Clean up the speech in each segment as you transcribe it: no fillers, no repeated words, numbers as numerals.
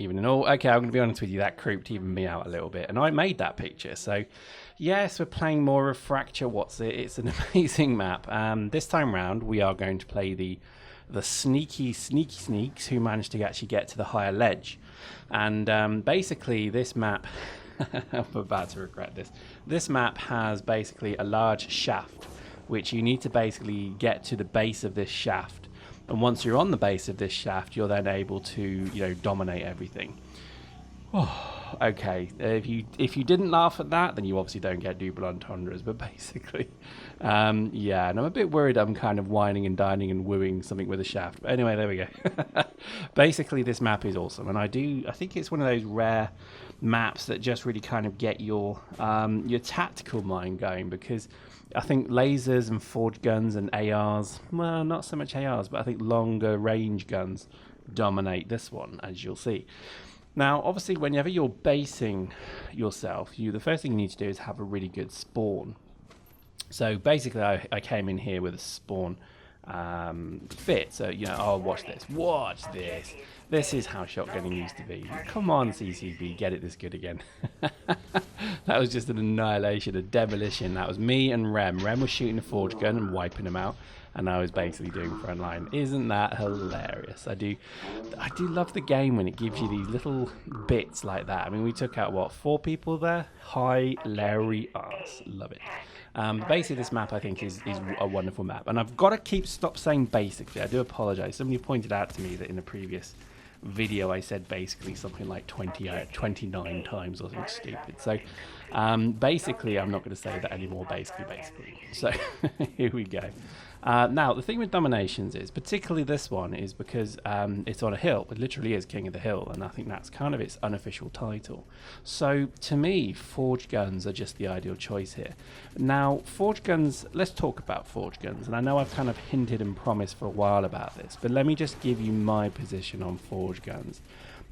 even in all. Okay, I'm going to be honest with you, that creeped even me out a little bit. And I made that picture. So, yes, we're playing more of Fracture. What's it? It's an amazing map. This time round, we are going to play the sneaky sneaks who managed to actually get to the higher ledge. And basically, this map... I'm about to regret this. This map has basically a large shaft, which you need to basically get to the base of this shaft. And once you're on the base of this shaft, you're then able to, dominate everything. Oh, okay. If you didn't laugh at that, then you obviously don't get double entendres. But basically, yeah. And I'm a bit worried I'm kind of whining and dining and wooing something with a shaft. But anyway, there we go. Basically, this map is awesome, and I think it's one of those rare maps that just really kind of get your tactical mind going, because I think lasers and forge guns and ARs, well, not so much ARs, but I think longer range guns dominate this one, as you'll see. Now, obviously, whenever you're basing yourself, the first thing you need to do is have a really good spawn. So basically, I came in here with a spawn fit. So, oh, watch this. Watch this. This is how shotgunning used to be. Come on, CCB, get it this good again. That was just an annihilation, a demolition. That was me and Rem. Rem was shooting a forge gun and wiping him out, and I was basically doing frontline. Isn't that hilarious? I do love the game when it gives you these little bits like that. I mean, we took out, what, 4 people there? Hilarious. Love it. Basically, this map, I think, is a wonderful map. And I've got to stop saying basically. I do apologize. Somebody pointed out to me that in a previous video I said basically something like 29 times or something stupid. So basically, I'm not going to say that anymore, basically. So here we go. Now, the thing with dominations is, particularly this one, is because it's on a hill. It literally is King of the Hill, and I think that's kind of its unofficial title. So, to me, forge guns are just the ideal choice here. Now, forge guns, let's talk about forge guns, and I know I've kind of hinted and promised for a while about this, but let me just give you my position on forge guns.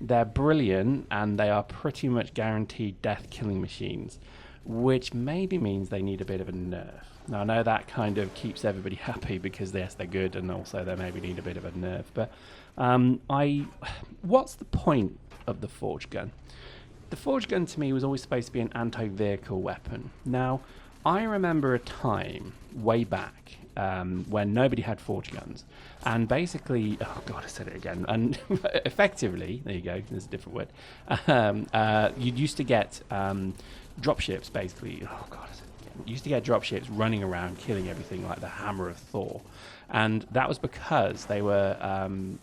They're brilliant, and they are pretty much guaranteed death-killing machines, which maybe means they need a bit of a nerf. Now, I know that kind of keeps everybody happy because, yes, they're good, and also they maybe need a bit of a nerf. But what's the point of the forge gun? The forge gun, to me, was always supposed to be an anti-vehicle weapon. Now, I remember a time way back when nobody had forge guns. And basically, oh God, I said it again. And effectively, there you go, there's a different word. You used to get dropships, basically. Oh God, used to get dropships running around killing everything like the Hammer of Thor, and that was because they were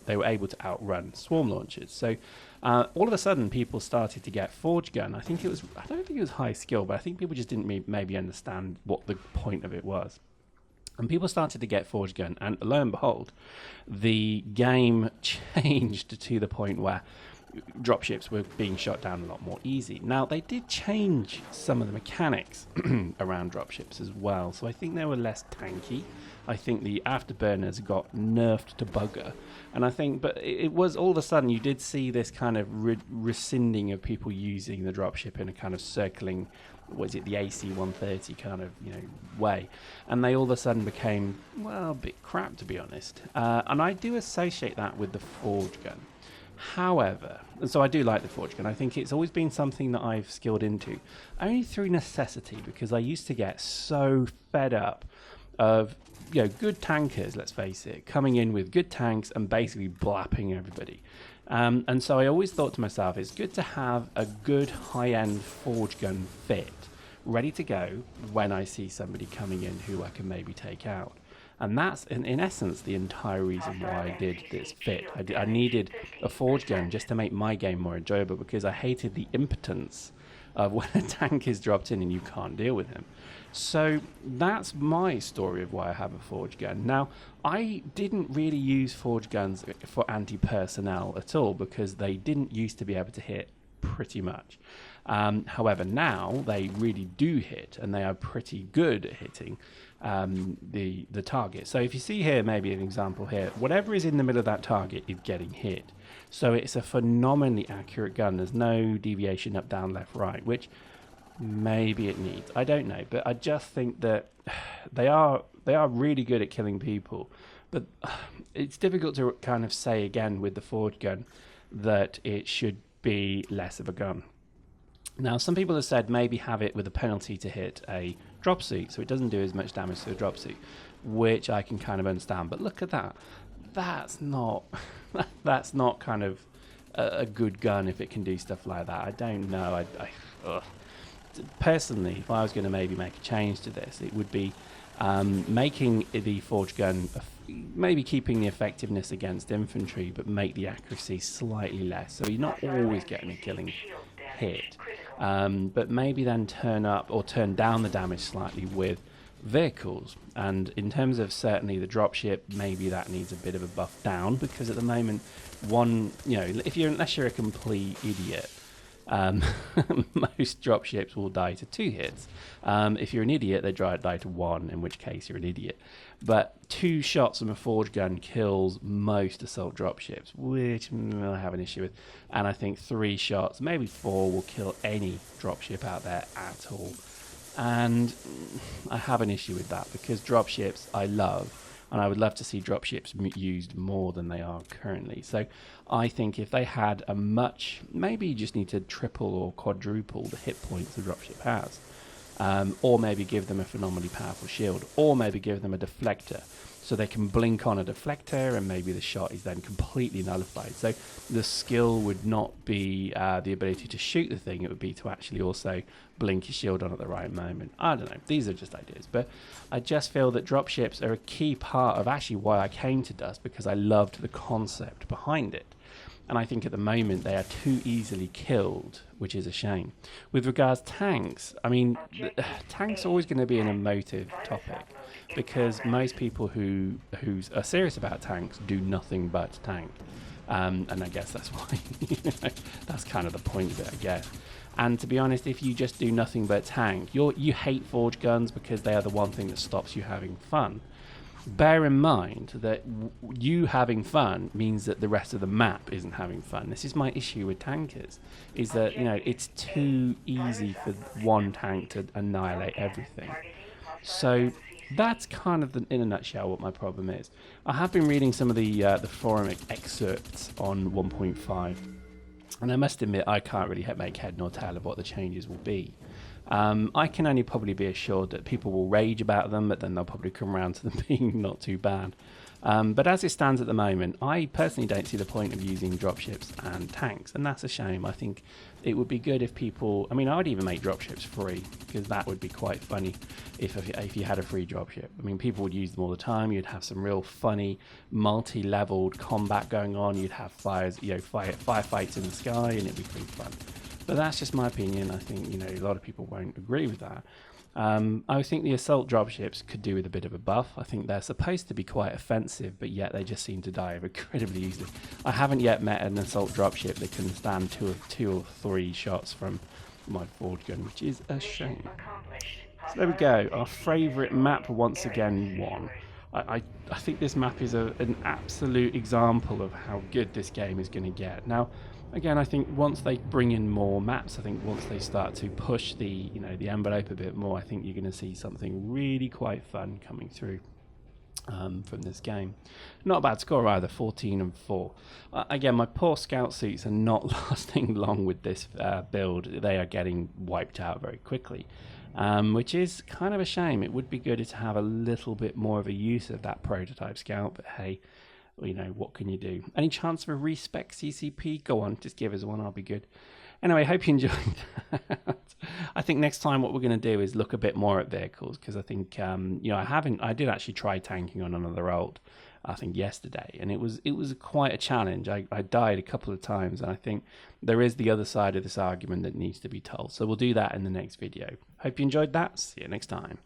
able to outrun swarm launchers. So all of a sudden people started to get forge gun. I don't think it was high skill, but I think people just didn't maybe understand what the point of it was. And people started to get forge gun, and lo and behold, the game changed to the point where dropships were being shot down a lot more easy. Now, they did change some of the mechanics around dropships as well, so I think they were less tanky. I think the afterburners got nerfed to bugger, and I think, but it was all of a sudden you did see this kind of rescinding of people using the dropship in a kind of circling, was it the AC-130 kind of way, and they all of a sudden became, well, a bit crap, to be honest. And I do associate that with the forge gun. However, and so I do like the forge gun. I think it's always been something that I've skilled into, only through necessity, because I used to get so fed up of good tankers, let's face it, coming in with good tanks and basically blapping everybody. And so I always thought to myself, it's good to have a good high-end forge gun fit ready to go when I see somebody coming in who I can maybe take out. And that's, in essence, the entire reason why I did this fit. I needed a forge gun just to make my game more enjoyable, because I hated the impotence of when a tank is dropped in and you can't deal with him. So that's my story of why I have a forge gun. Now, I didn't really use forge guns for anti-personnel at all, because they didn't used to be able to hit pretty much. However, now they really do hit, and they are pretty good at hitting the target. So if you see here, maybe an example here, whatever is in the middle of that target is getting hit. So it's a phenomenally accurate gun. There's no deviation up, down, left, right, which maybe it needs. I don't know, but I just think that they are really good at killing people. But it's difficult to kind of say again with the forge gun that it should be less of a gun. Now, some people have said maybe have it with a penalty to hit a drop suit, so it doesn't do as much damage to a drop suit, which I can kind of understand. But look at that. That's not that's not kind of a good gun if it can do stuff like that. I don't know. Personally, if I was going to maybe make a change to this, it would be making the forge gun, maybe keeping the effectiveness against infantry, but make the accuracy slightly less, so you're not always getting a killing hit. But maybe then turn up or turn down the damage slightly with vehicles. And in terms of certainly the dropship, maybe that needs a bit of a buff down, because at the moment, unless you're a complete idiot, most dropships will die to 2 hits. If you're an idiot, they die to 1, in which case you're an idiot. But 2 shots from a forge gun kills most assault dropships, which I have an issue with. And I think 3 shots, maybe 4, will kill any dropship out there at all. And I have an issue with that, because dropships I love, and I would love to see dropships used more than they are currently. So I think if they had a much, maybe you just need to triple or quadruple the hit points the dropship has. Or maybe give them a phenomenally powerful shield, or maybe give them a deflector, so they can blink on a deflector and maybe the shot is then completely nullified. So the skill would not be the ability to shoot the thing, it would be to actually also blink your shield on at the right moment. I don't know, these are just ideas, but I just feel that dropships are a key part of actually why I came to Dust, because I loved the concept behind it. And I think at the moment they are too easily killed, which is a shame. With regards to tanks, I mean, tanks are always going to be an emotive topic, because most people who are serious about tanks do nothing but tank. And I guess that's why, that's kind of the point of it, I guess. And to be honest, if you just do nothing but tank, you hate forge guns because they are the one thing that stops you having fun. Bear in mind that you having fun means that the rest of the map isn't having fun. This is my issue with tankers, is that, it's too easy for one tank to annihilate everything. So that's kind of, in a nutshell, what my problem is. I have been reading some of the forum excerpts on 1.5, and I must admit I can't really make head nor tail of what the changes will be. I can only probably be assured that people will rage about them, but then they'll probably come around to them being not too bad. But as it stands at the moment, I personally don't see the point of using dropships and tanks, and that's a shame. I think it would be good if people, I mean, I'd even make dropships free, because that would be quite funny if you had a free dropship. I mean, people would use them all the time. You'd have some real funny multi-leveled combat going on. You'd have firefights in the sky, and it'd be pretty fun. But that's just my opinion. I think, a lot of people won't agree with that. I think the assault dropships could do with a bit of a buff. I think they're supposed to be quite offensive, but yet they just seem to die incredibly easily. I haven't yet met an assault dropship that can stand two or three shots from my forge gun, which is a shame. So there we go. Our favourite map once again won. I think this map is an absolute example of how good this game is going to get. Now, again, I think once they bring in more maps, I think once they start to push the envelope a bit more, I think you're going to see something really quite fun coming through from this game. Not a bad score either, 14-4. Again, my poor scout suits are not lasting long with this build. They are getting wiped out very quickly, which is kind of a shame. It would be good to have a little bit more of a use of that prototype scout, but hey, what can you do? Any chance of a respec CCP? Go on, just give us one, I'll be good. Anyway, hope you enjoyed that. I think next time what we're going to do is look a bit more at vehicles, because I think, I did actually try tanking on another ult, I think yesterday, and it was quite a challenge. I died a couple of times, and I think there is the other side of this argument that needs to be told. So we'll do that in the next video. Hope you enjoyed that. See you next time.